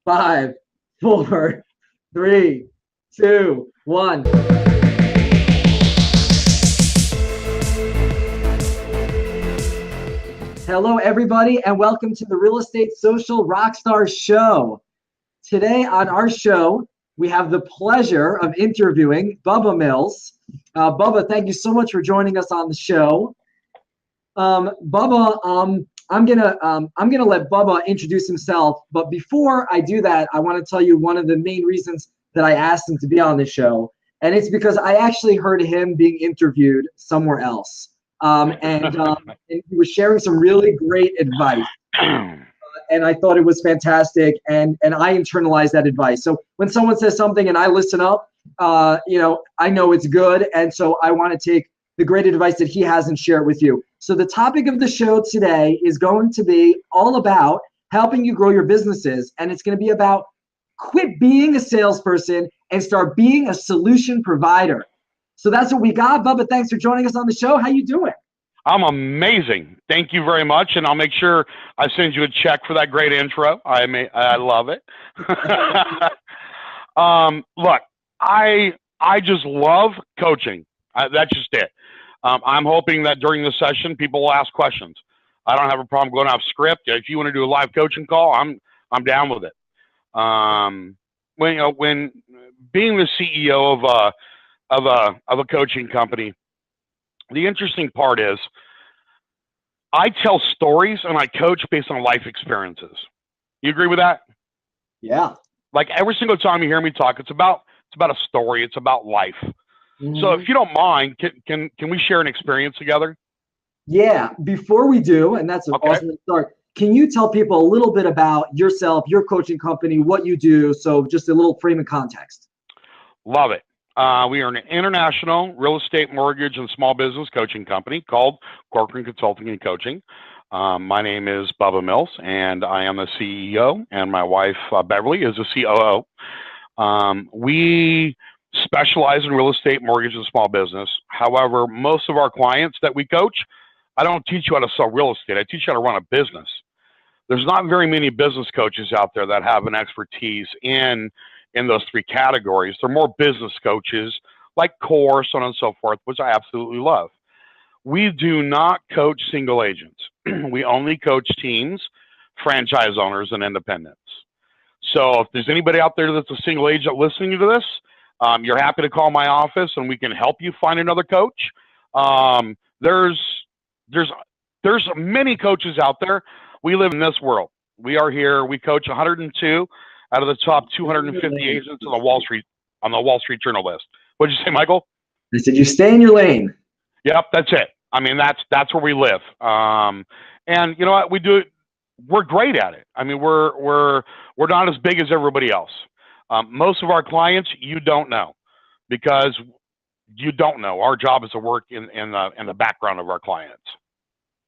5, 4, 3, 2, 1. Hello, everybody, and welcome to the Real Estate Social Rockstar Show. Today on our show, we have the pleasure of interviewing Bubba Mills. Bubba, thank you so much for joining us on the show. Bubba, I'm gonna let Bubba introduce himself, but before I do that, I want to tell you one of the main reasons that I asked him to be on the show, and it's because I actually heard him being interviewed somewhere else, and he was sharing some really great advice, and I thought it was fantastic, and I internalized that advice. So when someone says something and I listen up, I know it's good, and so I want to take the great advice that he has and share it with you. So the topic of the show today is going to be all about helping you grow your businesses. And it's going to be about quit being a salesperson and start being a solution provider. So that's what we got. Bubba, thanks for joining us on the show. How you doing? I'm amazing. Thank you very much. And I'll make sure I send you a check for that great intro. I love it. Look, I just love coaching. That's just it. I'm hoping that during the session, people will ask questions. I don't have a problem going off script. If you want to do a live coaching call, I'm down with it. When being the CEO of a coaching company, the interesting part is I tell stories and I coach based on life experiences. You agree with that? Yeah. Like every single time you hear me talk, it's about a story. It's about life. Mm-hmm. So if you don't mind, can we share an experience together? Yeah, before we do, and that's an awesome start, can you tell people a little bit about yourself, your coaching company, what you do, so just a little frame of context? Love it. We are an international real estate, mortgage, and small business coaching company called Corcoran Consulting and Coaching. My name is Bubba Mills, and I am the CEO, and my wife, Beverly, is the COO. We specialize in real estate, mortgage, and small business. However, most of our clients that we coach, I don't teach you how to sell real estate. I teach you how to run a business. There's not very many business coaches out there that have an expertise in those three categories. They're more business coaches like core, so on and so forth, which I absolutely love. We do not coach single agents. We only coach teams, franchise owners, and independents. So if there's anybody out there that's a single agent listening to this, you're happy to call my office and we can help you find another coach. There's many coaches out there. We live in this world. We are here. We coach 102 out of the top 250 agents on the Wall Street Journal list. What'd you say, Michael? I said you stay in your lane. Yep, that's it. I mean, that's where we live. And you know what? We do it. We're great at it. I mean, we're not as big as everybody else. Most of our clients, you don't know, because you don't know. Our job is to work in the background of our clients.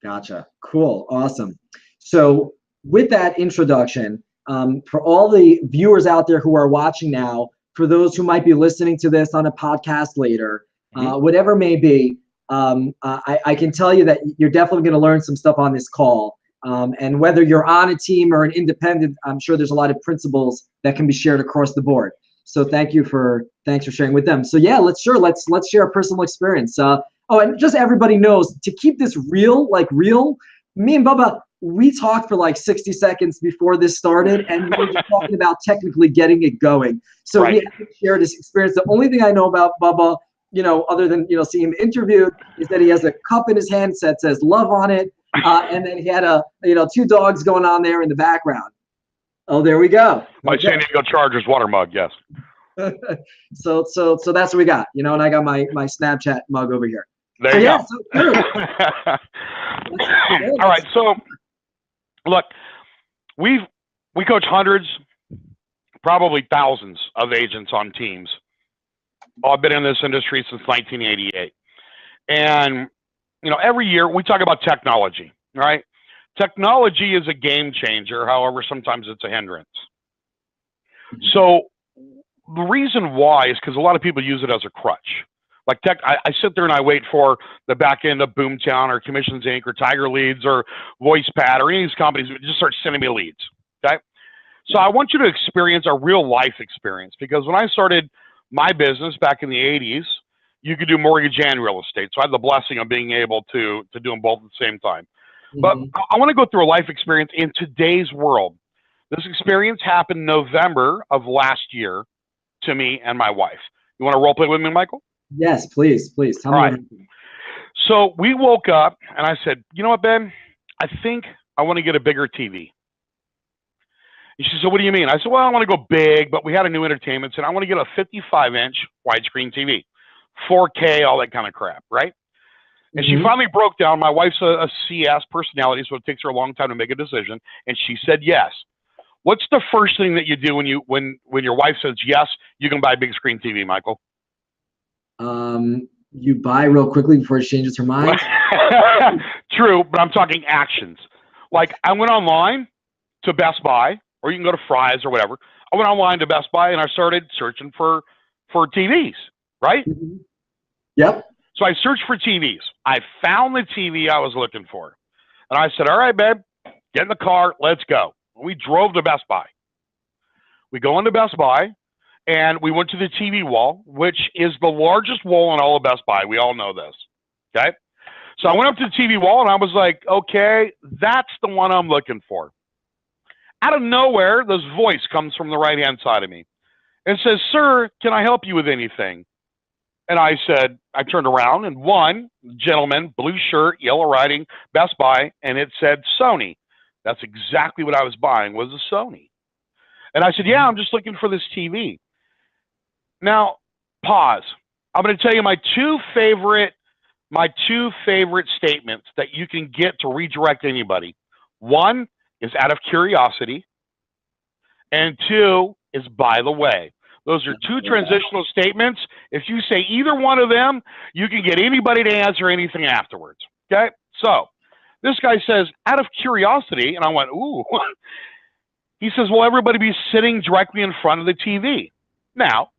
Gotcha. Cool. Awesome. So with that introduction, for all the viewers out there who are watching now, for those who might be listening to this on a podcast later, whatever may be, I can tell you that you're definitely going to learn some stuff on this call. And whether you're on a team or an independent, I'm sure there's a lot of principles that can be shared across the board. So thanks for sharing with them. So yeah, let's share a personal experience. And just everybody knows, to keep this real, me and Bubba, we talked for like 60 seconds before this started, and we were just talking about technically getting it going. So we have to share this experience. The only thing I know about Bubba, other than seeing him interviewed, is that he has a cup in his hand that says love on it. And then he had two dogs going on there in the background. Oh, there we go. My San Diego Chargers water mug, yes. So that's what we got, and I got my Snapchat mug over here. There you go. So all right. So look, we coach hundreds, probably thousands of agents on teams. I've been in this industry since 1988. And every year we talk about technology, right? Technology is a game changer. However, sometimes it's a hindrance. So the reason why is because a lot of people use it as a crutch. Like I sit there and I wait for the back end of Boomtown or Commissions Inc. or Tiger Leads or VoicePad or any of these companies that just start sending me leads. Okay. So I want you to experience a real life experience, because when I started my business back in the 80s, you could do mortgage and real estate. So I had the blessing of being able to do them both at the same time. But I want to go through a life experience in today's world. This experience happened November of last year to me and my wife. You want to role play with me, Michael? Yes, please. Tell me. All right. So we woke up and I said, you know what, Ben? I think I want to get a bigger TV. And she said, what do you mean? I said, well, I want to go big, but we had a new entertainment center. I want to get a 55-inch widescreen TV, 4K, all that kind of crap, right? And she finally broke down. My wife's a CS personality, so it takes her a long time to make a decision. And she said yes. What's the first thing that you do when your wife says yes, you can buy a big screen TV, Michael? You buy real quickly before she changes her mind. True, but I'm talking actions. Like I went online to Best Buy, or you can go to Fry's or whatever. I went online to Best Buy and I started searching for TVs, right? Yep. So I searched for TVs. I found the TV I was looking for. And I said, all right, babe, get in the car, let's go. We drove to Best Buy. We go into Best Buy, and we went to the TV wall, which is the largest wall in all of Best Buy. We all know this, okay? So I went up to the TV wall, and I was like, okay, that's the one I'm looking for. Out of nowhere, this voice comes from the right-hand side of me. It says, sir, can I help you with anything? And I said, I turned around, and one gentleman, blue shirt, yellow writing, Best Buy, and it said Sony. That's exactly what I was buying, was a Sony. And I said, yeah, I'm just looking for this TV. Now, pause. I'm going to tell you my two favorite statements that you can get to redirect anybody. One is out of curiosity, and two is by the way. Those are two transitional statements. If you say either one of them, you can get anybody to answer anything afterwards. Okay? So this guy says, out of curiosity, and I went, ooh. He says, will everybody be sitting directly in front of the TV? Now,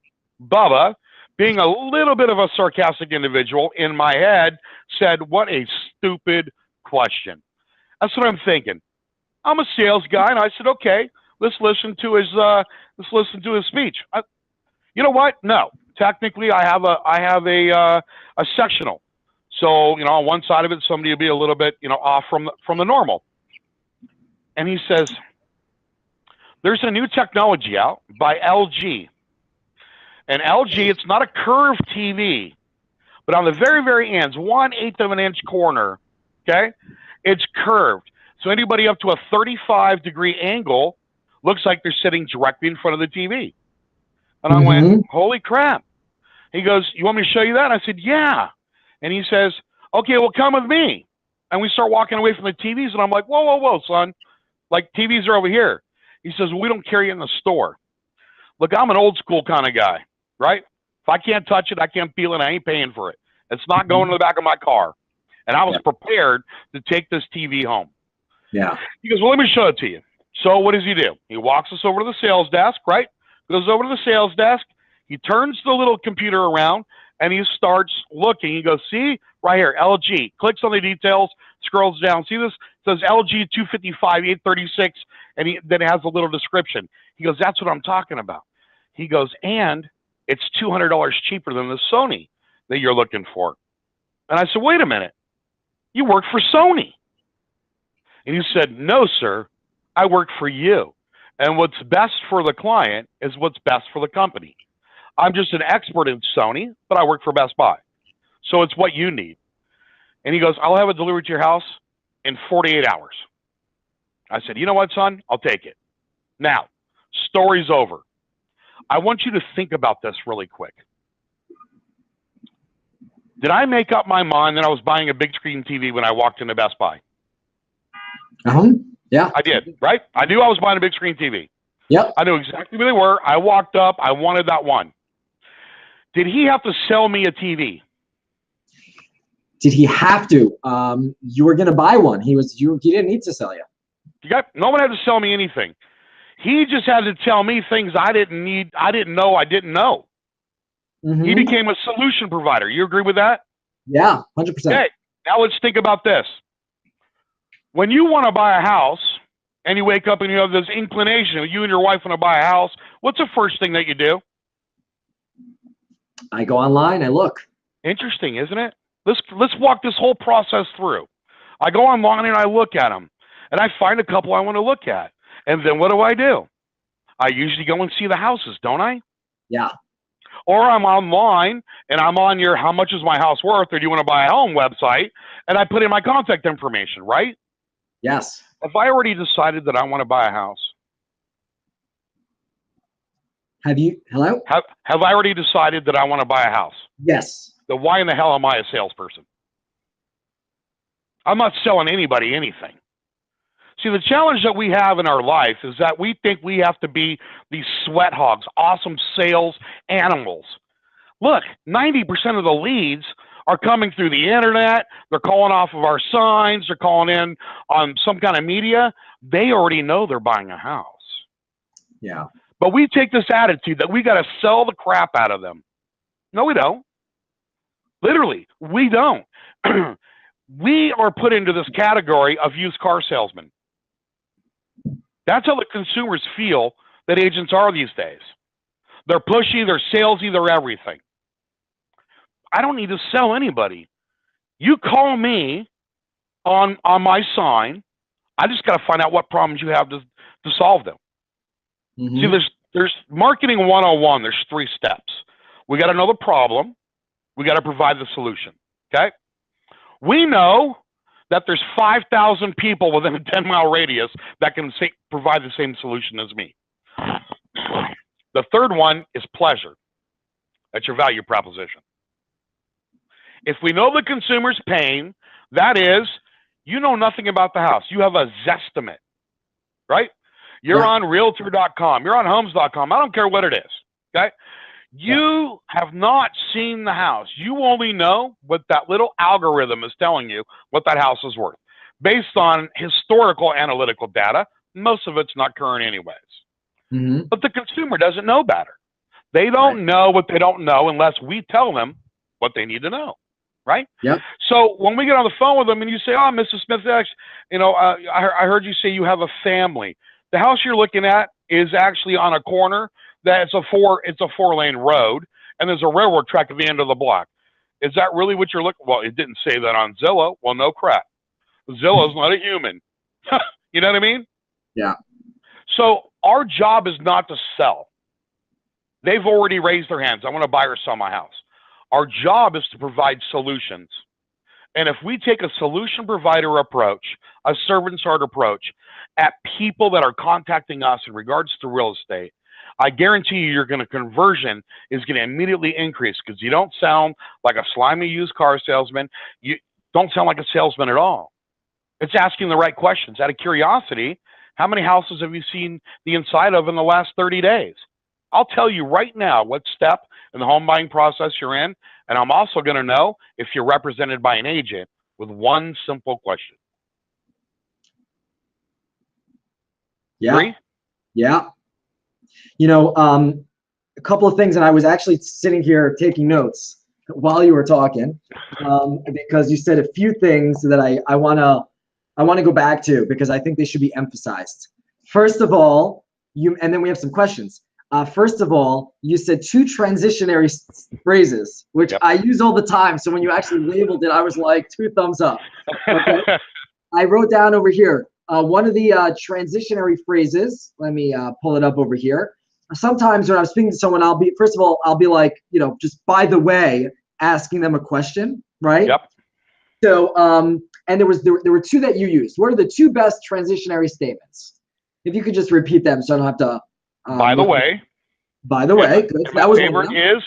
Bubba, being a little bit of a sarcastic individual, in my head said, what a stupid question. That's what I'm thinking. I'm a sales guy, and I said, okay, let's listen to his speech. You know what? No, technically, I have a sectional. So, you know, on one side of it, somebody will be a little bit, you know, off from the normal. And he says, there's a new technology out by LG. And LG, it's not a curved TV, but on the very, very ends, 1/8 of an inch corner, okay, it's curved. So anybody up to a 35-degree angle looks like they're sitting directly in front of the TV. And I went, holy crap. He goes, you want me to show you that? And I said, yeah. And he says, okay, well, come with me. And we start walking away from the TVs, and I'm like, whoa, whoa, whoa, son. Like, TVs are over here. He says, well, we don't carry it in the store. Look, I'm an old school kind of guy, right? If I can't touch it, I can't feel it, I ain't paying for it. It's not going to the back of my car. And I was prepared to take this TV home. Yeah. He goes, well, let me show it to you. So what does he do? He walks us over to the sales desk, right? Goes over to the sales desk. He turns the little computer around, and he starts looking. He goes, see, right here, LG. Clicks on the details, scrolls down. See this? It says LG 255, 836, and then it has a little description. He goes, that's what I'm talking about. He goes, and it's $200 cheaper than the Sony that you're looking for. And I said, wait a minute. You work for Sony. And he said, no, sir. I work for you. And what's best for the client is what's best for the company. I'm just an expert in Sony, but I work for Best Buy. So it's what you need. And he goes, I'll have it delivered to your house in 48 hours. I said, you know what, son? I'll take it. Now, story's over. I want you to think about this really quick. Did I make up my mind that I was buying a big screen TV when I walked into Best Buy? Yeah. I did, right? I knew I was buying a big screen TV. Yep. I knew exactly where they were. I walked up. I wanted that one. Did he have to sell me a TV? Did he have to? You were going to buy one. He didn't need to sell you. No one had to sell me anything. He just had to tell me things I didn't need. I didn't know. He became a solution provider. You agree with that? Yeah, 100%. Okay. Now let's think about this. When you want to buy a house and you wake up and you have this inclination, you and your wife want to buy a house, what's the first thing that you do? I go online, I look. Interesting, isn't it? Let's walk this whole process through. I go online and I look at them, and I find a couple I want to look at. And then what do? I usually go and see the houses, don't I? Yeah. Or I'm online and I'm on your how much is my house worth, or do you want to buy a home website, and I put in my contact information, right? Yes. If I already decided that I want to buy a house, hello? Have I already decided that I want to buy a house? Yes. Then why in the hell am I a salesperson? I'm not selling anybody anything. See, the challenge that we have in our life is that we think we have to be these sweat hogs, awesome sales animals. Look, 90% of the leads are coming through the internet. They're calling off of our signs. They're calling in on some kind of media. They already know they're buying a house. Yeah. But we take this attitude that we got to sell the crap out of them. No, we don't. Literally, we don't. We are put into this category of used car salesmen. That's how the consumers feel that agents are these days. They're pushy, they're salesy, they're everything. I don't need to sell anybody. You call me on my sign. I just got to find out what problems you have to solve them. Mm-hmm. See, there's marketing 101. There's 3 steps. We got to know the problem. We got to provide the solution. Okay? We know that there's 5,000 people within a 10-mile radius that can provide the same solution as me. The third one is pleasure. That's your value proposition. If we know the consumer's pain, that is, you know nothing about the house. You have a zestimate, right? You're on Realtor.com. You're on Homes.com. I don't care what it is, okay? You have not seen the house. You only know what that little algorithm is telling you what that house is worth. Based on historical analytical data, most of it's not current anyways. Mm-hmm. But the consumer doesn't know better. They don't know what they don't know unless we tell them what they need to know, right? Yep. So when we get on the phone with them and you say, oh, Mrs. Smith, I heard you say you have a family. The house you're looking at is actually on a corner. It's a 4-lane road, and there's a railroad track at the end of the block. Is that really what you're looking? Well, it didn't say that on Zillow. Well, no crap. Zillow's not a human. You know what I mean? Yeah. So our job is not to sell. They've already raised their hands. I want to buy or sell my house. Our job is to provide solutions. And if we take a solution provider approach, a servant's heart approach at people that are contacting us in regards to real estate, I guarantee you conversion is going to immediately increase because you don't sound like a slimy used car salesman. You don't sound like a salesman at all. It's asking the right questions. Out of curiosity, how many houses have you seen the inside of in the last 30 days? I'll tell you right now what step in the home buying process you're in, and I'm also going to know if you're represented by an agent with one simple question. Yeah. Agree? Yeah. A couple of things, and I was actually sitting here taking notes while you were talking, because you said a few things that I want to go back to because I think they should be emphasized. First of all, and then we have some questions. First of all, you said 2 transitionary phrases, which I use all the time. So when you actually labeled it, I was like 2 thumbs up. Okay. I wrote down over here, one of the transitionary phrases. Let me pull it up over here. Sometimes when I'm speaking to someone, I'll be like, just by the way, asking them a question, right? Yep. So, and there were 2 that you used. What are the 2 best transitionary statements? If you could just repeat them, so I don't have to. By the way. By the way, good. My favorite is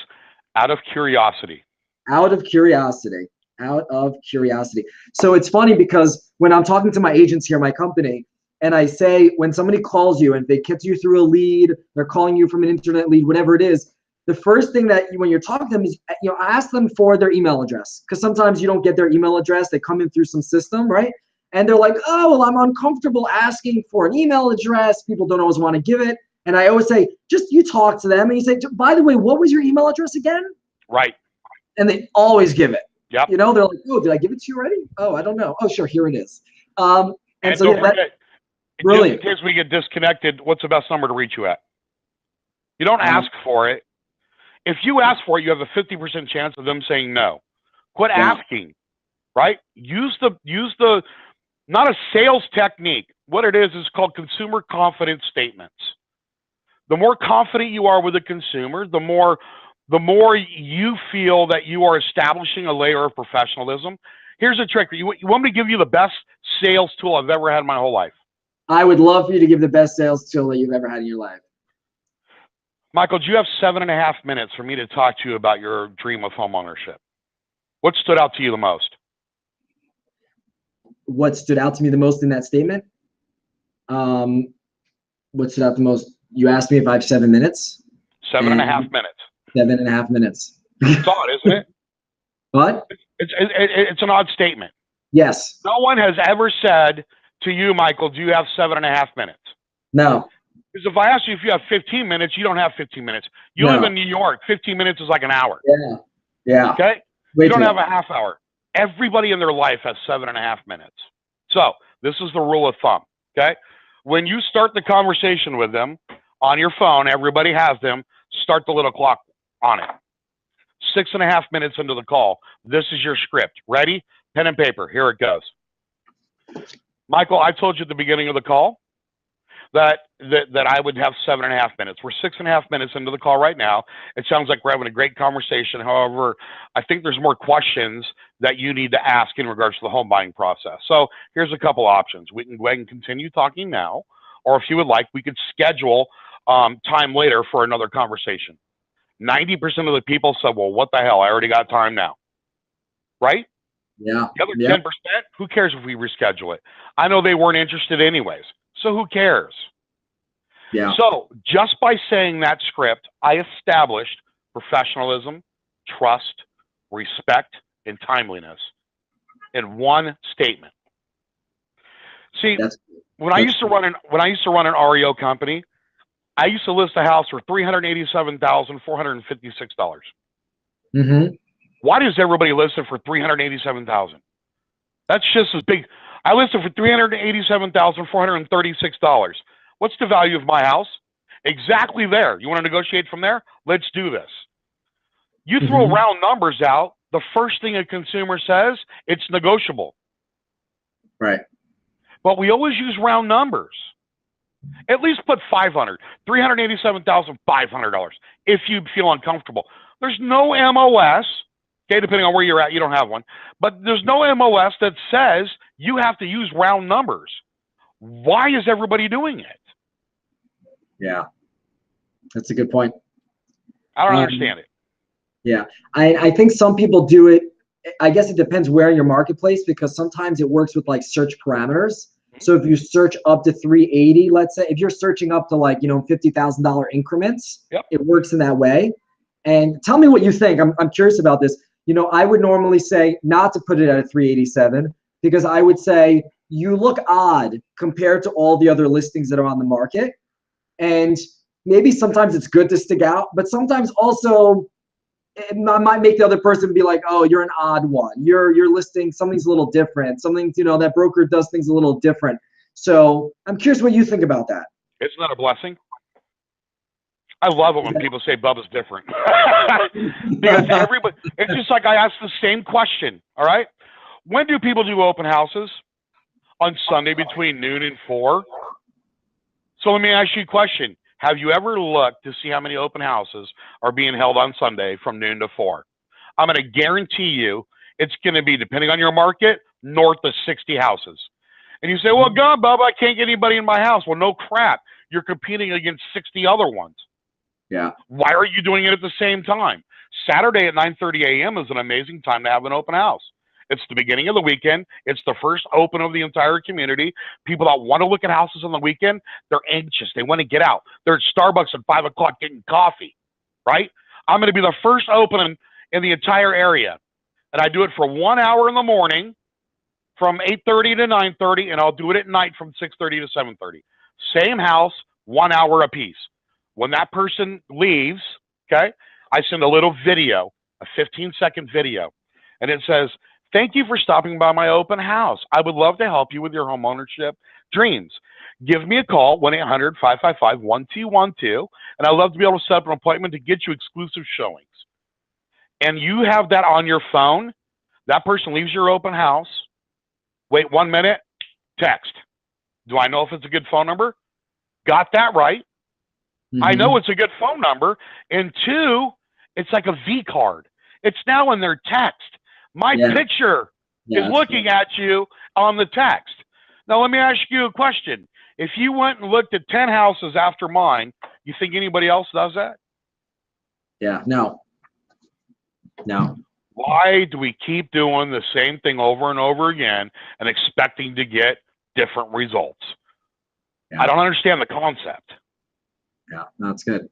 out of curiosity. Out of curiosity. Out of curiosity. So it's funny because when I'm talking to my agents here, my company, and I say, when somebody calls you and they get you through a lead, they're calling you from an internet lead, whatever it is, the first thing that when you're talking to them is, ask them for their email address. Because sometimes you don't get their email address. They come in through some system, right? And they're like, oh, well, I'm uncomfortable asking for an email address. People don't always want to give it. And I always say, just you talk to them and you say, by the way, what was your email address again? Right. And they always give it. Yep. They're like, oh, did I give it to you already? Oh, I don't know. Oh, sure, here it is. And so don't forget, Brilliant. Just in case we get disconnected, what's the best number to reach you at? You don't ask for it. If you ask for it, you have a 50% chance of them saying no. Quit asking, right? Use the not a sales technique. What it is called consumer confidence statements. The more confident you are with the consumer, the more you feel that you are establishing a layer of professionalism. Here's a trick. You want me to give you the best sales tool I've ever had in my whole life? I would love for you to give the best sales tool that you've ever had in your life. Michael, do you have 7.5 minutes for me to talk to you about your dream of home ownership? What stood out to you the most? What stood out to me the most in that statement? What stood out the most? You asked me if I have 7 minutes. 7.5 minutes. 7.5 minutes. It's odd, isn't it? What? It's an odd statement. Yes. No one has ever said to you, Michael, do you have 7.5 minutes? No. Because if I ask you if you have 15 minutes, you don't have 15 minutes. You live in New York. 15 minutes is like an hour. Yeah. Yeah. Okay? You don't have a half hour. Everybody in their life has 7.5 minutes. So this is the rule of thumb. Okay? When you start the conversation with them on your phone, everybody has them, start the little clock on it. 6.5 minutes into the call, this is your script. Ready? Pen and paper. Here it goes. Michael, I told you at the beginning of the call that I would have 7.5 minutes. We're 6.5 minutes into the call right now. It sounds like we're having a great conversation. However, I think there's more questions that you need to ask in regards to the home buying process. So here's a couple options. We can go ahead and continue talking now, or if you would like, we could schedule time later for another conversation. 90% of the people said, well, what the hell? I already got time now. Right? Yeah. The other 10%, who cares if we reschedule it? I know they weren't interested anyways. So who cares? Yeah. So just by saying that script, I established professionalism, trust, respect, and timeliness in one statement. See, when I used to run an REO company, I used to list a house for $387,456. Mm-hmm. Why does everybody list it for $387,000? That's just as big. I listed for $387,436. What's the value of my house? Exactly there. You want to negotiate from there? Let's do this. You throw round numbers out, the first thing a consumer says, it's negotiable. Right. But we always use round numbers. At least put $500, $387,500 if you feel uncomfortable. There's no MOS. Okay, depending on where you're at, you don't have one. But there's no MOS that says you have to use round numbers. Why is everybody doing it? Yeah, that's a good point. I don't understand it. Yeah, I think some people do it. I guess it depends where in your marketplace, because sometimes it works with like search parameters. So if you search up to 380, let's say, if you're searching up to like, $50,000 increments, it works in that way. And tell me what you think. I'm curious about this. I would normally say not to put it at a 387, because I would say you look odd compared to all the other listings that are on the market. And maybe sometimes it's good to stick out, but sometimes also it might make the other person be like, oh, you're an odd one. You're listing something's a little different. Something, that broker does things a little different. So I'm curious what you think about that. Isn't that a blessing? I love it when people say Bubba's different. Because everybody, it's just like I asked the same question, all right? When do people do open houses? On Sunday between noon and 4. So let me ask you a question. Have you ever looked to see how many open houses are being held on Sunday from noon to 4? I'm going to guarantee you it's going to be, depending on your market, north of 60 houses. And you say, well, God, Bubba, I can't get anybody in my house. Well, no crap. You're competing against 60 other ones. Yeah. Why are you doing it at the same time? Saturday at 9:30 a.m. is an amazing time to have an open house. It's the beginning of the weekend. It's the first open of the entire community. People that want to look at houses on the weekend, they're anxious. They want to get out. They're at Starbucks at 5 o'clock getting coffee, right? I'm going to be the first open in the entire area. And I do it for 1 hour in the morning from 8:30 to 9:30, and I'll do it at night from 6:30 to 7:30. Same house, 1 hour apiece. When that person leaves, okay, I send a little video, a 15-second video, and it says, thank you for stopping by my open house. I would love to help you with your home ownership dreams. give me a call, 1-800-555-1212, and I'd love to be able to set up an appointment to get you exclusive showings. And you have that on your phone. That person leaves your open house. Wait 1 minute, text. Do I know if it's a good phone number? Got that right. I know it's a good phone number. And two, it's like a V card. It's now in their text. My picture is looking at you on the text. Now, let me ask you a question. If you went and looked at 10 houses after mine, you think anybody else does that? Yeah, no. Why do we keep doing the same thing over and over again and expecting to get different results? I don't understand the concept. Yeah, that's good.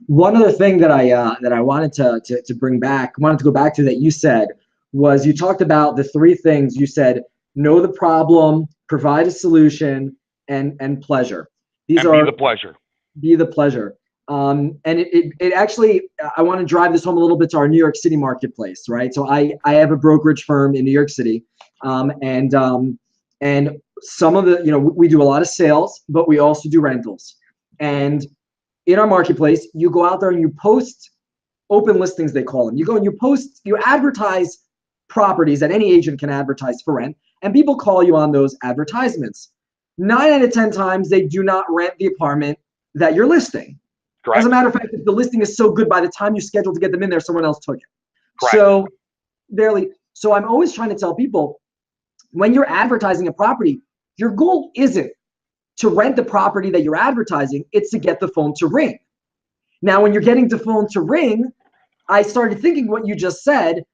One other thing that I wanted to bring back, wanted to go back to that you said was, you talked about the three things. You said know the problem, provide a solution, and pleasure. These are be the pleasure. Be the pleasure. And it actually, I want to drive this home a little bit to our New York City marketplace, right? So I have a brokerage firm in New York City, and some of the, we do a lot of sales, but we also do rentals. And in our marketplace, you go out there and you post open listings, they call them. You go and you advertise properties that any agent can advertise for rent, and people call you on those advertisements. 9 out of 10 times, they do not rent the apartment that you're listing. Correct. As a matter of fact, if the listing is so good, by the time you schedule to get them in there, someone else took it. Correct. So I'm always trying to tell people, when you're advertising a property, your goal isn't to rent the property that you're advertising, it's to get the phone to ring. Now, when you're getting the phone to ring, I started thinking what you just said,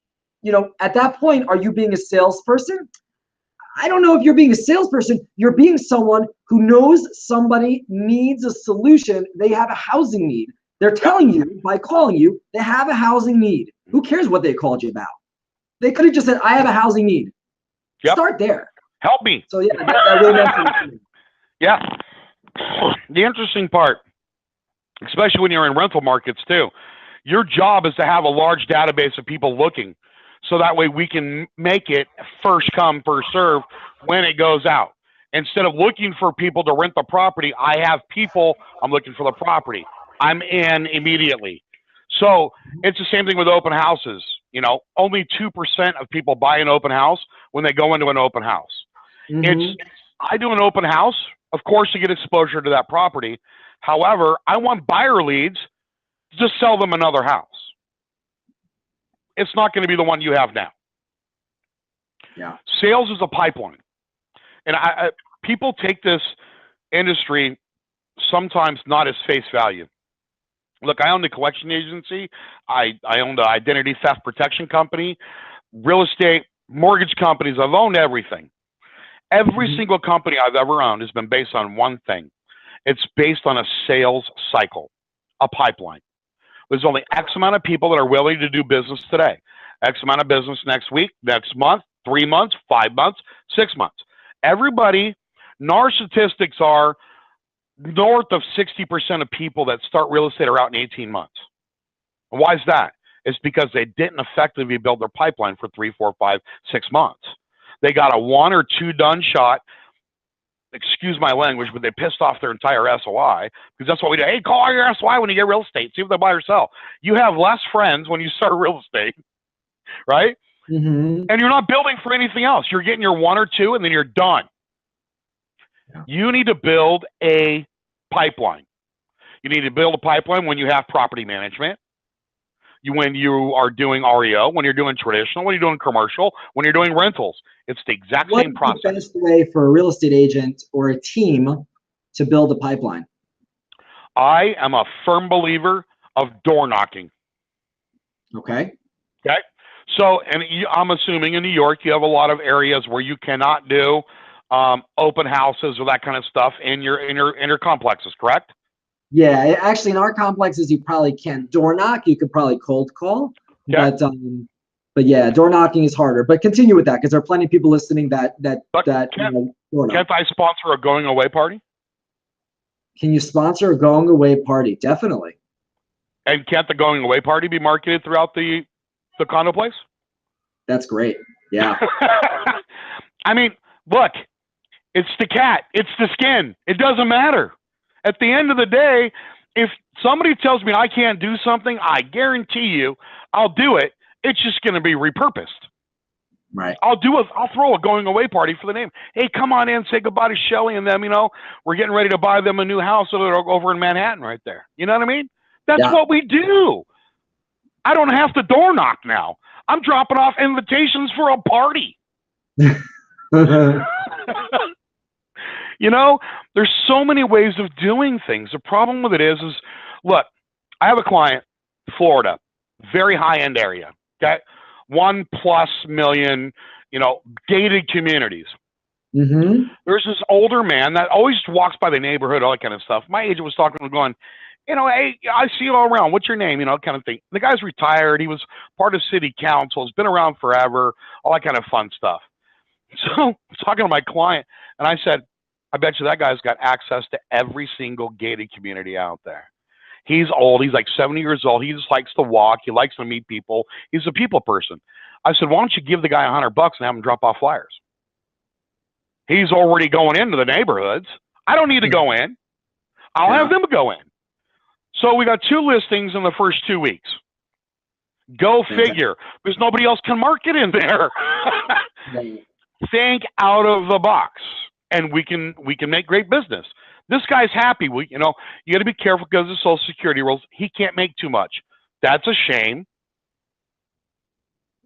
at that point, are you being a salesperson? I don't know if you're being a salesperson. You're being someone who knows somebody needs a solution. They have a housing need. They're telling you by calling you, they have a housing need. Who cares what they called you about? They could have just said, I have a housing need. Yep. Start there. Help me. So yeah, that really meant to me. Yeah. The interesting part, especially when you're in rental markets too, your job is to have a large database of people looking. So that way we can make it first come, first serve when it goes out. Instead of looking for people to rent the property, I have people, I'm looking for the property. I'm in immediately. So it's the same thing with open houses. Only 2% of people buy an open house when they go into an open house. I do an open house, of course, to get exposure to that property. However, I want buyer leads to just sell them another house. It's not going to be the one you have now. Yeah. Sales is a pipeline. And people take this industry sometimes not as face value. Look, I own the collection agency. I own the identity theft protection company, real estate, mortgage companies. I've owned everything. Every single company I've ever owned has been based on one thing. It's based on a sales cycle, a pipeline. There's only X amount of people that are willing to do business today. X amount of business next week, next month, 3 months, 5 months, 6 months. Everybody, our statistics are north of 60% of people that start real estate are out in 18 months. And why is that? It's because they didn't effectively build their pipeline for 3, 4, 5, 6 months. They got a 1 or 2 done shot. Excuse my language, but they pissed off their entire SOI, because that's what we do. Hey, call all your SOI when you get real estate. See if they buy or sell. You have less friends when you start real estate, right? And you're not building for anything else. You're getting your 1 or 2, and then you're done. Yeah. You need to build a pipeline. You need to build a pipeline when you have property management. When you are doing REO, when you're doing traditional, when you're doing commercial, when you're doing rentals. It's the exact same process. What's the best way for a real estate agent or a team to build a pipeline? I am a firm believer of door knocking. Okay. Okay. So, and I'm assuming in New York, you have a lot of areas where you cannot do open houses or that kind of stuff in your complexes, correct? Yeah, actually, in our complexes, you probably can't door knock. You could probably cold call, yeah. But yeah, door knocking is harder. But continue with that, because there are plenty of people listening that can't I sponsor a going away party? Can you sponsor a going away party? Definitely. And can't the going away party be marketed throughout the condo place? That's great. Yeah. I mean, look, It's the cat. It's the skin. It doesn't matter. At the end of the day, if somebody tells me I can't do something, I guarantee you I'll do it. It's just going to be repurposed. Right. I'll throw a going away party for the name. Hey, come on in, say goodbye to Shelly and them. You know, we're getting ready to buy them a new house over in Manhattan right there. You know what I mean? That's what we do. I don't have to door knock now. I'm dropping off invitations for a party. You know, there's so many ways of doing things. The problem with it is look, I have a client, Florida, very high-end area, okay? 1+ million, you know, gated communities. Mm-hmm. There's this older man that always walks by the neighborhood, all that kind of stuff. My agent was talking to him going, you know, hey, I see you all around. What's your name? You know, kind of thing. The guy's retired. He was part of city council. He's been around forever, all that kind of fun stuff. So I was talking to my client, and I said, I bet you that guy's got access to every single gated community out there. He's old. He's like 70 years old. He just likes to walk. He likes to meet people. He's a people person. I said, why don't you give the guy $100 and have him drop off flyers? He's already going into the neighborhoods. I don't need to go in. I'll have them go in. So we got 2 listings in the first 2 weeks. Go figure. Because nobody else can market in there. Think out of the box, and we can make great business. This guy's happy. You know, you got to be careful because of Social Security rules. He can't make too much. That's a shame.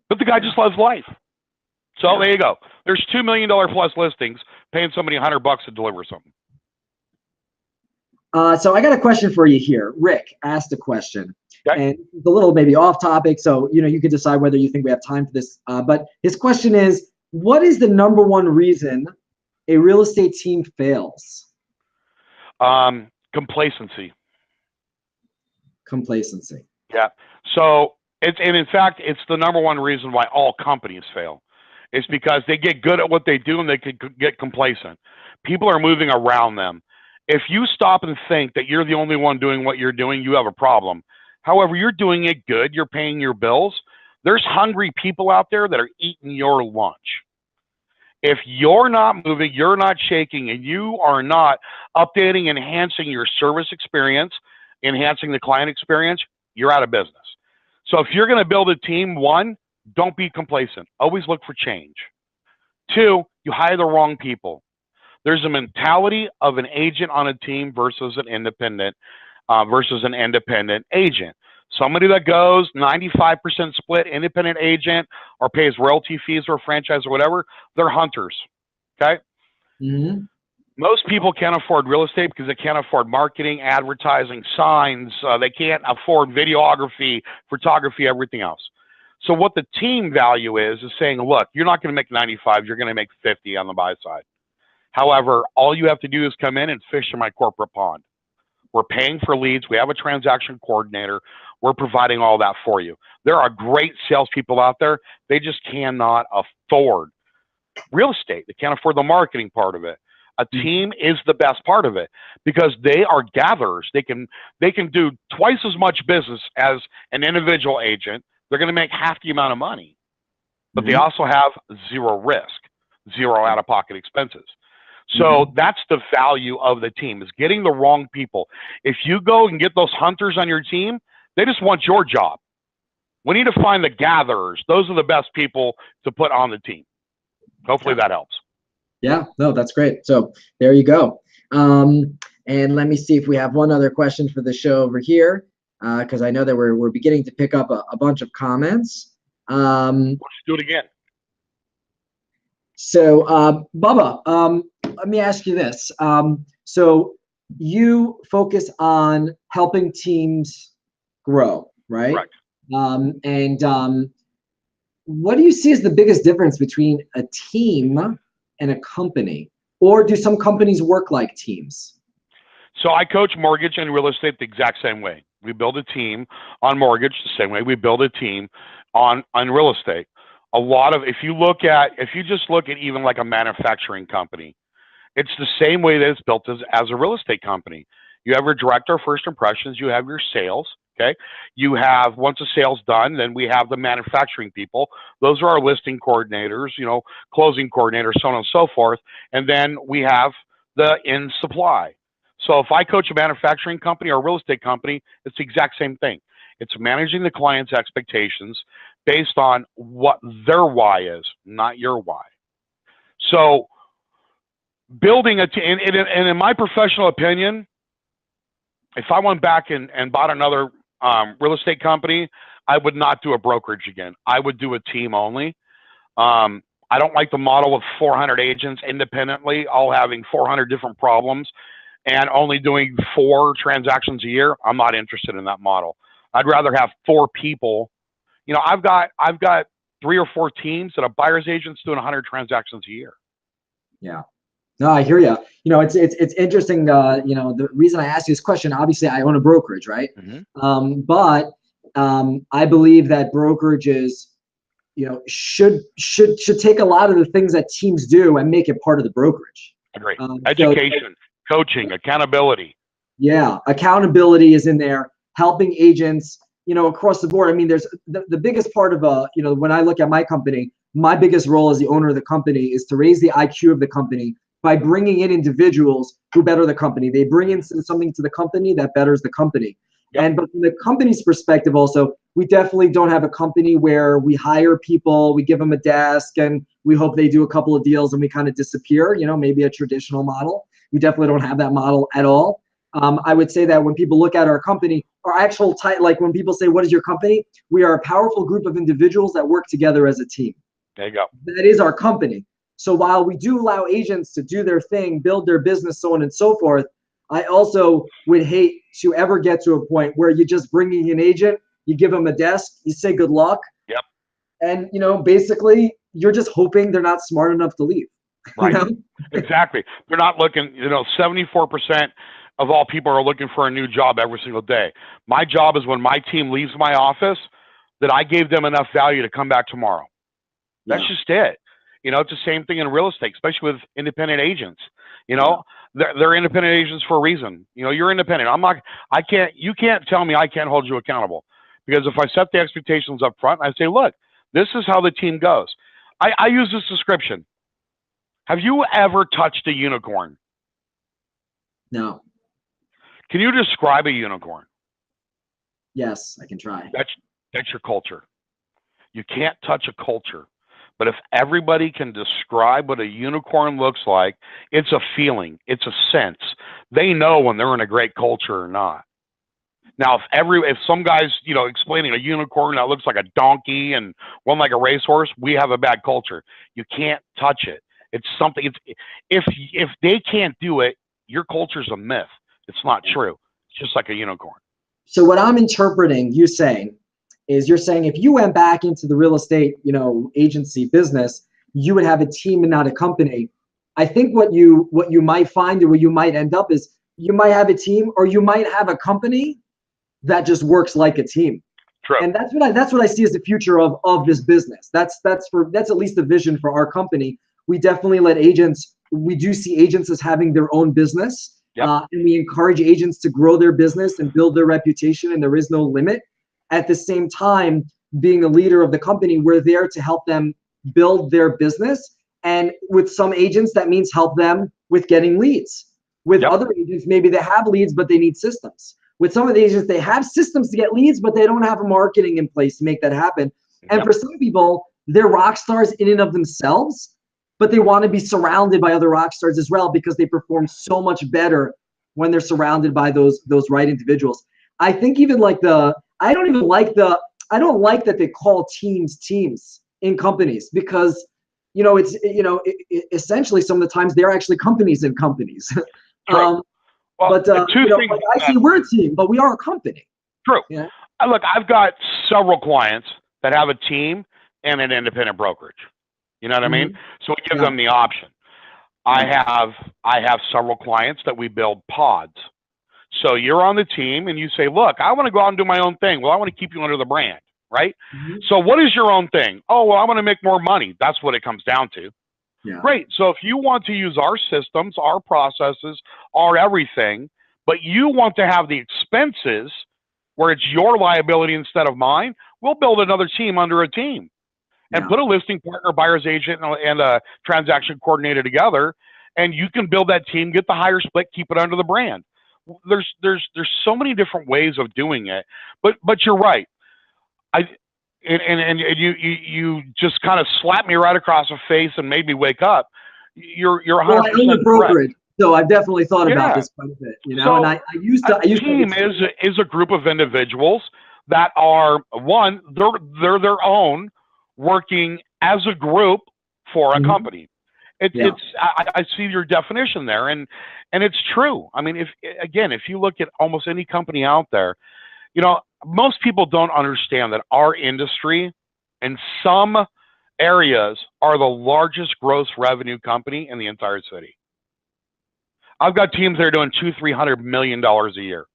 But the guy just loves life. So there you go. There's $2 million plus listings, paying somebody $100 to deliver something. So I got a question for you here. Rick asked a question, and it's a little maybe off topic. So, you know, you can decide whether you think we have time for this. But his question is, what is the #1 reason a real estate team fails? Complacency. Complacency. Yeah. So and in fact, it's the #1 reason why all companies fail. It's because they get good at what they do and they could get complacent. People are moving around them. If you stop and think that you're the only one doing what you're doing, you have a problem. However, you're doing it good. You're paying your bills. There's hungry people out there that are eating your lunch. If you're not moving, you're not shaking, and you are not updating, enhancing your service experience, enhancing the client experience, you're out of business. So if you're going to build a team, 1, don't be complacent. Always look for change. 2, you hire the wrong people. There's a mentality of an agent on a team versus an independent agent. Somebody that goes 95% split independent agent or pays royalty fees or franchise or whatever, they're hunters. Okay. Mm-hmm. Most people can't afford real estate because they can't afford marketing, advertising, signs. They can't afford videography, photography, everything else. So what the team value is saying, look, you're not going to make 95, you're going to make 50 on the buy side. However, all you have to do is come in and fish in my corporate pond. We're paying for leads. We have a transaction coordinator. We're providing all that for you. There are great salespeople out there. They just cannot afford real estate. They can't afford the marketing part of it. A team is the best part of it because they are gatherers. They can do twice as much business as an individual agent. They're going to make half the amount of money, but they also have 0 risk, 0 out-of-pocket expenses. So that's the value of the team, is getting the wrong people. If you go and get those hunters on your team, they just want your job. We need to find the gatherers. Those are the best people to put on the team. Hopefully that helps. Yeah, no, that's great. So there you go. And let me see if we have one other question for the show over here, because I know that we're beginning to pick up a bunch of comments. Let's do it again. So, Bubba, let me ask you this. So you focus on helping teams grow, right? Correct. And what do you see as the biggest difference between a team and a company? Or do some companies work like teams? So I coach mortgage and real estate the exact same way. We build a team on mortgage the same way we build a team on real estate. If you just look at even like a manufacturing company, it's the same way that it's built as a real estate company. You have your director of first impressions, you have your sales, Okay. You have, once the sale's done, then we have the manufacturing people. Those are our listing coordinators, closing coordinators, so on and so forth. And then we have the in supply. So if I coach a manufacturing company or a real estate company, it's the exact same thing. It's managing the client's expectations based on what their why is, not your why. So building a team, and in my professional opinion, if I went back and bought another real estate company, I would not do a brokerage again. I would do a team only. I don't like the model of 400 agents independently, all having 400 different problems and only doing 4 transactions a year. I'm not interested in that model. I'd rather have 4 people. I've got 3 or 4 teams that are buyer's agents doing 100 transactions a year. Yeah. No, I hear you. It's interesting. The reason I asked you this question, obviously, I own a brokerage, right? Mm-hmm. But I believe that brokerages, should take a lot of the things that teams do and make it part of the brokerage. Agree. Education, coaching, accountability. Yeah, accountability is in there, helping agents, across the board. I mean, there's the biggest part of when I look at my company, my biggest role as the owner of the company is to raise the IQ of the company by bringing in individuals who better the company. They bring in something to the company that betters the company. Yep. But from the company's perspective also, we definitely don't have a company where we hire people, we give them a desk, and we hope they do a couple of deals and we kind of disappear, maybe a traditional model. We definitely don't have that model at all. I would say that when people look at our company, our actual like when people say, what is your company? We are a powerful group of individuals that work together as a team. There you go. That is our company. So while we do allow agents to do their thing, build their business, so on and so forth, I also would hate to ever get to a point where you're just bringing an agent, you give them a desk, you say good luck. Yep. And, basically, you're just hoping they're not smart enough to leave. Right. Exactly. They're not looking, 74% of all people are looking for a new job every single day. My job is when my team leaves my office that I gave them enough value to come back tomorrow. That's just it. It's the same thing in real estate, especially with independent agents. They're independent agents for a reason. You're independent. You can't tell me I can't hold you accountable, because if I set the expectations up front, I say, look, this is how the team goes. I use this description. Have you ever touched a unicorn? No. Can you describe a unicorn? Yes, I can try. That's your culture. You can't touch a culture. But if everybody can describe what a unicorn looks like, it's a feeling, it's a sense. They know when they're in a great culture or not. Now, if some guy's, explaining a unicorn that looks like a donkey and one like a racehorse, we have a bad culture. You can't touch it. It's something. If they can't do it, your culture's a myth. It's not true. It's just like a unicorn. So what I'm interpreting you saying is you're saying if you went back into the real estate, agency business, you would have a team and not a company. I think what you might find or what you might end up is you might have a team or you might have a company that just works like a team. True. And that's what I see as the future of this business. That's at least the vision for our company. We definitely we do see agents as having their own business. Yep. And we encourage agents to grow their business and build their reputation, and there is no limit. At the same time, being a leader of the company, we're there to help them build their business. And with some agents, that means help them with getting leads. With other agents, maybe they have leads, but they need systems. With some of the agents, they have systems to get leads, but they don't have a marketing in place to make that happen. And for some people, they're rock stars in and of themselves, but they want to be surrounded by other rock stars as well because they perform so much better when they're surrounded by those right individuals. I think even I don't like that they call teams in companies because, essentially some of the times they're actually companies in companies. I see we're a team, but we are a company. True. Yeah. Look, I've got several clients that have a team and an independent brokerage. You know what I mean? So we give them the option. I have several clients that we build pods. So you're on the team and you say, look, I want to go out and do my own thing. Well, I want to keep you under the brand, right? Mm-hmm. So what is your own thing? Oh, well, I want to make more money. That's what it comes down to. Yeah. Great. So if you want to use our systems, our processes, our everything, but you want to have the expenses where it's your liability instead of mine, we'll build another team under a team and put a listing partner, buyer's agent, and a transaction coordinator together, and you can build that team, get the higher split, keep it under the brand. There's so many different ways of doing it, but you're right. You just kind of slapped me right across the face and made me wake up. You're 100% well, I own a brokerage, correct. So I've definitely thought about this quite a bit, you know. So and I used to. a team is a group of individuals that are they're their own, working as a group for a company. I see your definition there, and it's true. I mean, if you look at almost any company out there, you know, most people don't understand that our industry, in some areas, are the largest gross revenue company in the entire city. I've got teams that are doing $200-300 million a year,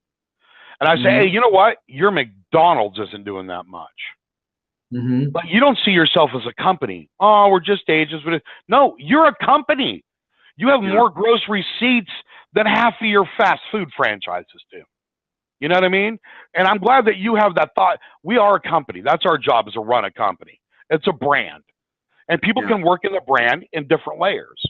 and I say, hey, you know what? Your McDonald's isn't doing that much. But you don't see yourself as a company. Oh, we're just agents. No, you're a company. You have more gross receipts than half of your fast food franchises do. You know what I mean? And I'm glad that you have that thought. We are a company. That's our job, is to run a company. It's a brand. And people can work in the brand in different layers.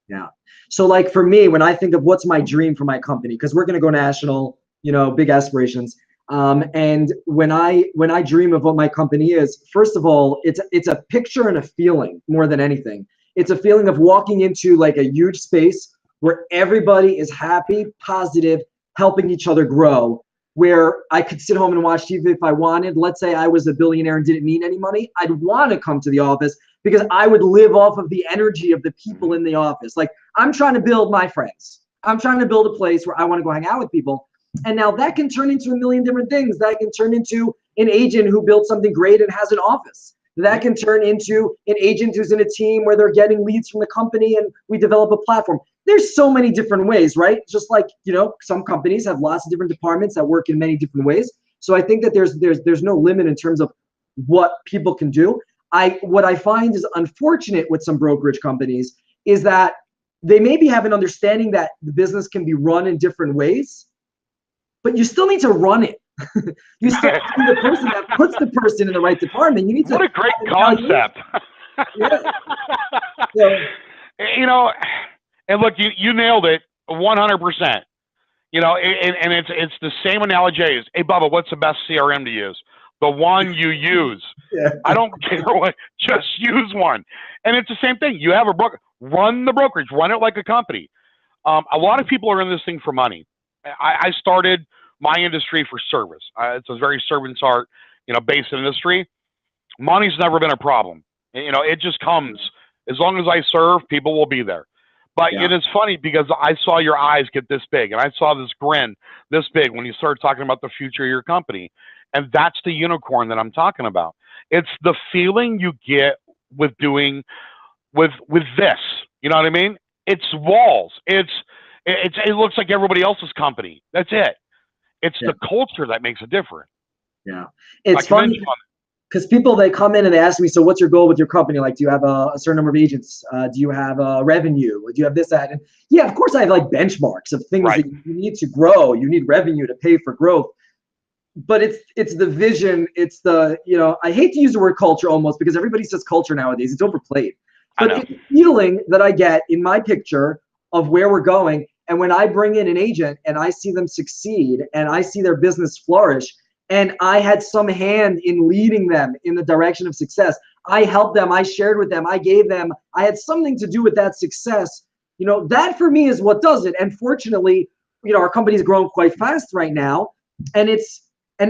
Yeah. So like for me, when I think of what's my dream for my company, because we're going to go national, you know, big aspirations. And when I dream of what my company is, first of all, it's a picture and a feeling more than anything. It's a feeling of walking into like a huge space where everybody is happy, positive, helping each other grow, where I could sit home and watch TV if I wanted. Let's say I was a billionaire and didn't need any money. I'd want to come to the office because I would live off of the energy of the people in the office. Like, I'm trying to build my friends. I'm trying to build a place where I want to go hang out with people. And now that can turn into a million different things. That can turn into an agent who built something great and has an office. That can turn into an agent who's in a team where they're getting leads from the company and we develop a platform. There's so many different ways, right? Just like, you know, some companies have lots of different departments that work in many different ways. So I think that there's no limit in terms of what people can do. What I find is unfortunate with some brokerage companies is that they maybe have an understanding that the business can be run in different ways, but you still need to run it. You still need the person that puts the person in the right department. You need to. What a great concept. So, you know, and look, you nailed it 100%. You know, and it's the same analogy as, hey, Bubba, what's the best CRM to use? The one you use. I don't care what, just use one. And it's the same thing. You have a broker, run the brokerage, run it like a company. A lot of people are in this thing for money. I started my industry for service. It's a very servant's heart, you know, based industry. Money's never been a problem. You know, it just comes. As long as I serve, people will be there. But it is funny because I saw your eyes get this big, and I saw this grin this big when you started talking about the future of your company. And that's the unicorn that I'm talking about. It's the feeling you get with doing with this. You know what I mean? It's walls. It looks like everybody else's company. That's it. It's the culture that makes it different. Yeah. It's funny because people, they come in and they ask me, so what's your goal with your company? Like, do you have a certain number of agents? Do you have revenue? Do you have this, that? And yeah, of course I have like benchmarks of things that you need to grow. You need revenue to pay for growth. But it's the vision. It's the, you know, I hate to use the word culture almost because everybody says culture nowadays. It's overplayed. But it's the feeling that I get in my picture of where we're going. And when I bring in an agent and I see them succeed and I see their business flourish and I had some hand in leading them in the direction of success, I helped them, I shared with them, I gave them, I had something to do with that success. You know, that for me is what does it. And fortunately, you know, our company's grown quite fast right now. And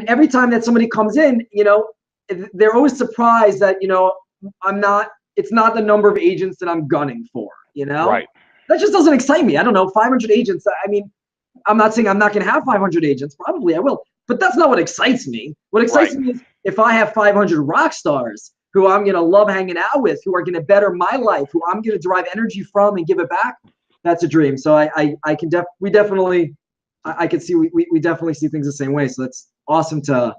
every time that somebody comes in, you know, they're always surprised that, you know, it's not the number of agents that I'm gunning for, you know? Right. That just doesn't excite me. I don't know, 500 agents. I mean, I'm not saying I'm not going to have 500 agents. Probably I will. But that's not what excites me. What excites me is if I have 500 rock stars who I'm going to love hanging out with, who are going to better my life, who I'm going to derive energy from and give it back. That's a dream. So I can see we definitely see things the same way. So that's awesome to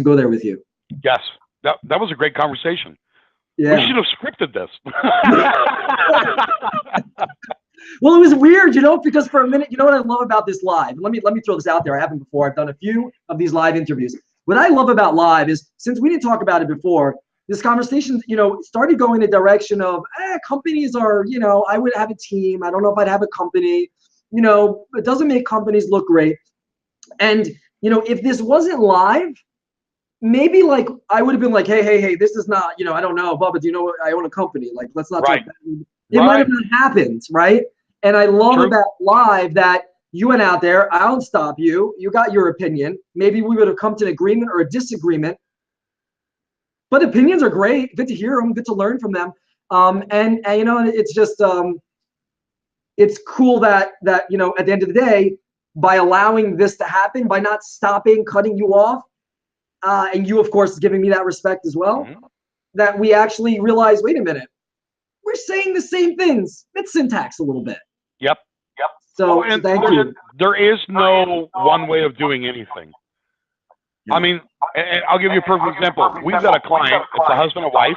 go there with you. Yes, that was a great conversation. Yeah. We should have scripted this. Well, it was weird, because for a minute, you know what I love about this live? Let me throw this out there. I haven't before. I've done a few of these live interviews. What I love about live is, since we didn't talk about it before, this conversation, started going in the direction of companies are, I would have a team. I don't know if I'd have a company. It doesn't make companies look great. And, if this wasn't live, maybe like I would have been like, hey, this is not, I don't know, Bubba, do you know I own a company? Like, let's not talk about it. It might have not happened, right? And I love about live that you went out there. I don't stop you. You got your opinion. Maybe we would have come to an agreement or a disagreement. But opinions are great. Good to hear them. Good to learn from them. And it's just it's cool that at the end of the day, by allowing this to happen, by not stopping, cutting you off, and you, of course, giving me that respect as well, that we actually realize, wait a minute, we're saying the same things. It's syntax a little bit. Yep. So thank you. There is no one way of doing anything. Yeah. I mean, and I'll give you a perfect example. We've got a client, it's a husband and wife.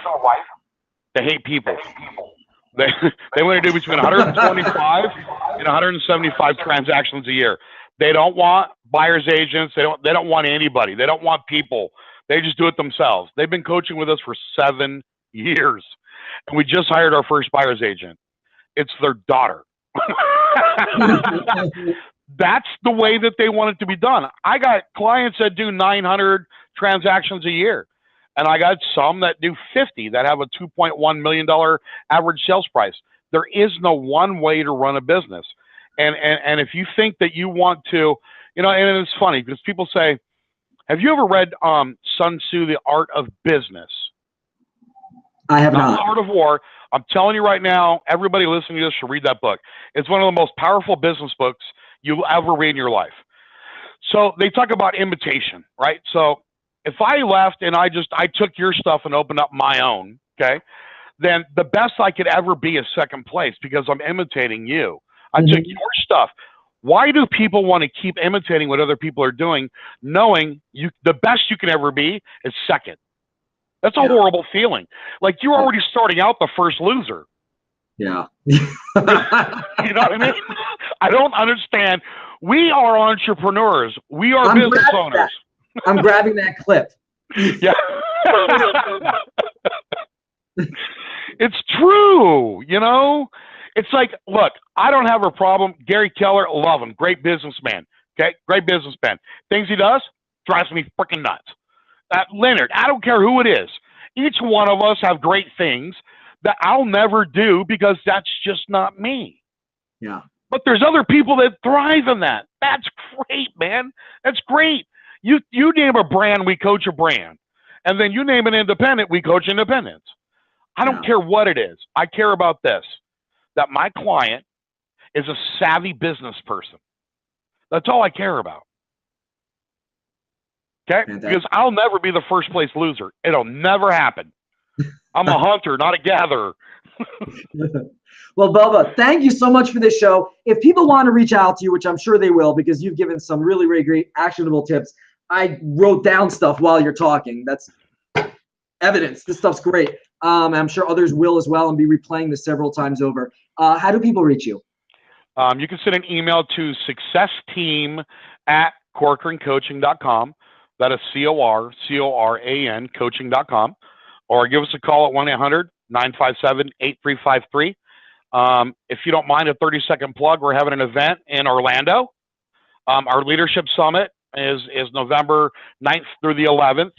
They hate people. They want to do between 125 and 175 transactions a year. They don't want buyer's agents. They don't want anybody. They don't want people. They just do it themselves. They've been coaching with us for 7 years. And we just hired our first buyer's agent. It's their daughter. That's the way that they want it to be done. I got clients that do 900 transactions a year. And I got some that do 50 that have a $2.1 million average sales price. There is no one way to run a business. And if you think that you want to, and it's funny because people say, have you ever read Sun Tzu, The Art of Business? I have not. The Art of War. I'm telling you right now, everybody listening to this should read that book. It's one of the most powerful business books you'll ever read in your life. So they talk about imitation, right? So if I left and I took your stuff and opened up my own, okay, then the best I could ever be is second place because I'm imitating you. I took your stuff. Why do people want to keep imitating what other people are doing, knowing the best you can ever be is second? That's a horrible feeling. Like you're already starting out the first loser. Yeah. You know what I mean? I don't understand. We are entrepreneurs. We are business owners. I'm grabbing that clip. Yeah. It's true, It's like, look, I don't have a problem. Gary Keller, love him. Great businessman. Okay? Great businessman. Things he does drives me freaking nuts. Leonard, I don't care who it is. Each one of us have great things that I'll never do because that's just not me. Yeah. But there's other people that thrive in that. That's great, man. That's great. You name a brand, we coach a brand. And then you name an independent, we coach independents. I don't care what it is. I care about this, that my client is a savvy business person. That's all I care about. Okay? Fantastic. Because I'll never be the first place loser. It'll never happen. I'm a hunter, not a gatherer. Well, Bubba, thank you so much for this show. If people want to reach out to you, which I'm sure they will, because you've given some really, really great actionable tips. I wrote down stuff while you're talking. That's evidence. This stuff's great. I'm sure others will as well and be replaying this several times over. How do people reach you? You can send an email to successteam@corcorancoaching.com. That is CORCORAN coaching.com. Or give us a call at 1-800-957-8353. If you don't mind a 30-second plug, we're having an event in Orlando. Our leadership summit is November 9th through the 11th.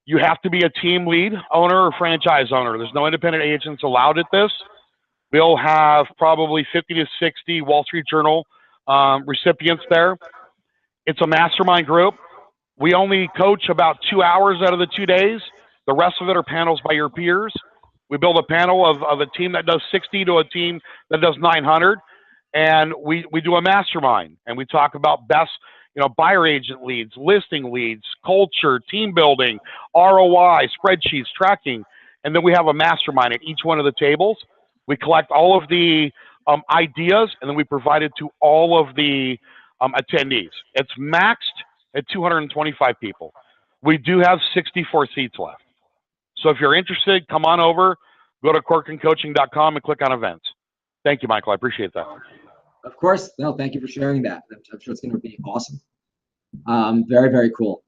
You have to be a team lead, owner, or franchise owner. There's no independent agents allowed at this. We'll have probably 50 to 60 Wall Street Journal recipients there. It's a mastermind group. We only coach about 2 hours out of the 2 days. The rest of it are panels by your peers. We build a panel of a team that does 60 to a team that does 900. And we do a mastermind. And we talk about best, buyer agent leads, listing leads, culture, team building, ROI, spreadsheets, tracking. And then we have a mastermind at each one of the tables. We collect all of the ideas, and then we provide it to all of the attendees. It's maxed at 225 people. We do have 64 seats left. So if you're interested, come on over, go to corcorancoaching.com and click on events. Thank you, Michael. I appreciate that. Of course. No, thank you for sharing that. I'm sure it's going to be awesome. Very, very cool.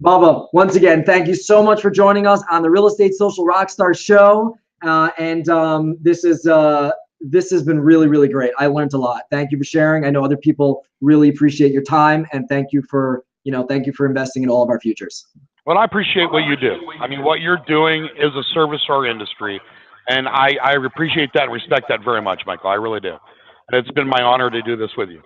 Bubba, once again, thank you so much for joining us on the Real Estate Social Rockstar Show. This has been really, really great. I learned a lot. Thank you for sharing. I know other people really appreciate your time, and thank you for investing in all of our futures. Well, I appreciate what you do. I mean, what you're doing is a service to our industry, and I appreciate that and respect that very much, Michael. I really do. And it's been my honor to do this with you.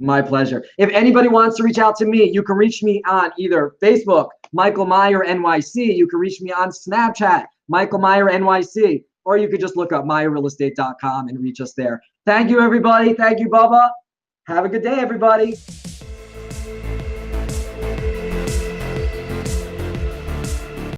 My pleasure. If anybody wants to reach out to me, you can reach me on either Facebook, Michael Meier NYC. You can reach me on Snapchat, Michael Meier NYC, or you could just look up meierrealestate.com and reach us there. Thank you, everybody. Thank you, Bubba. Have a good day, everybody.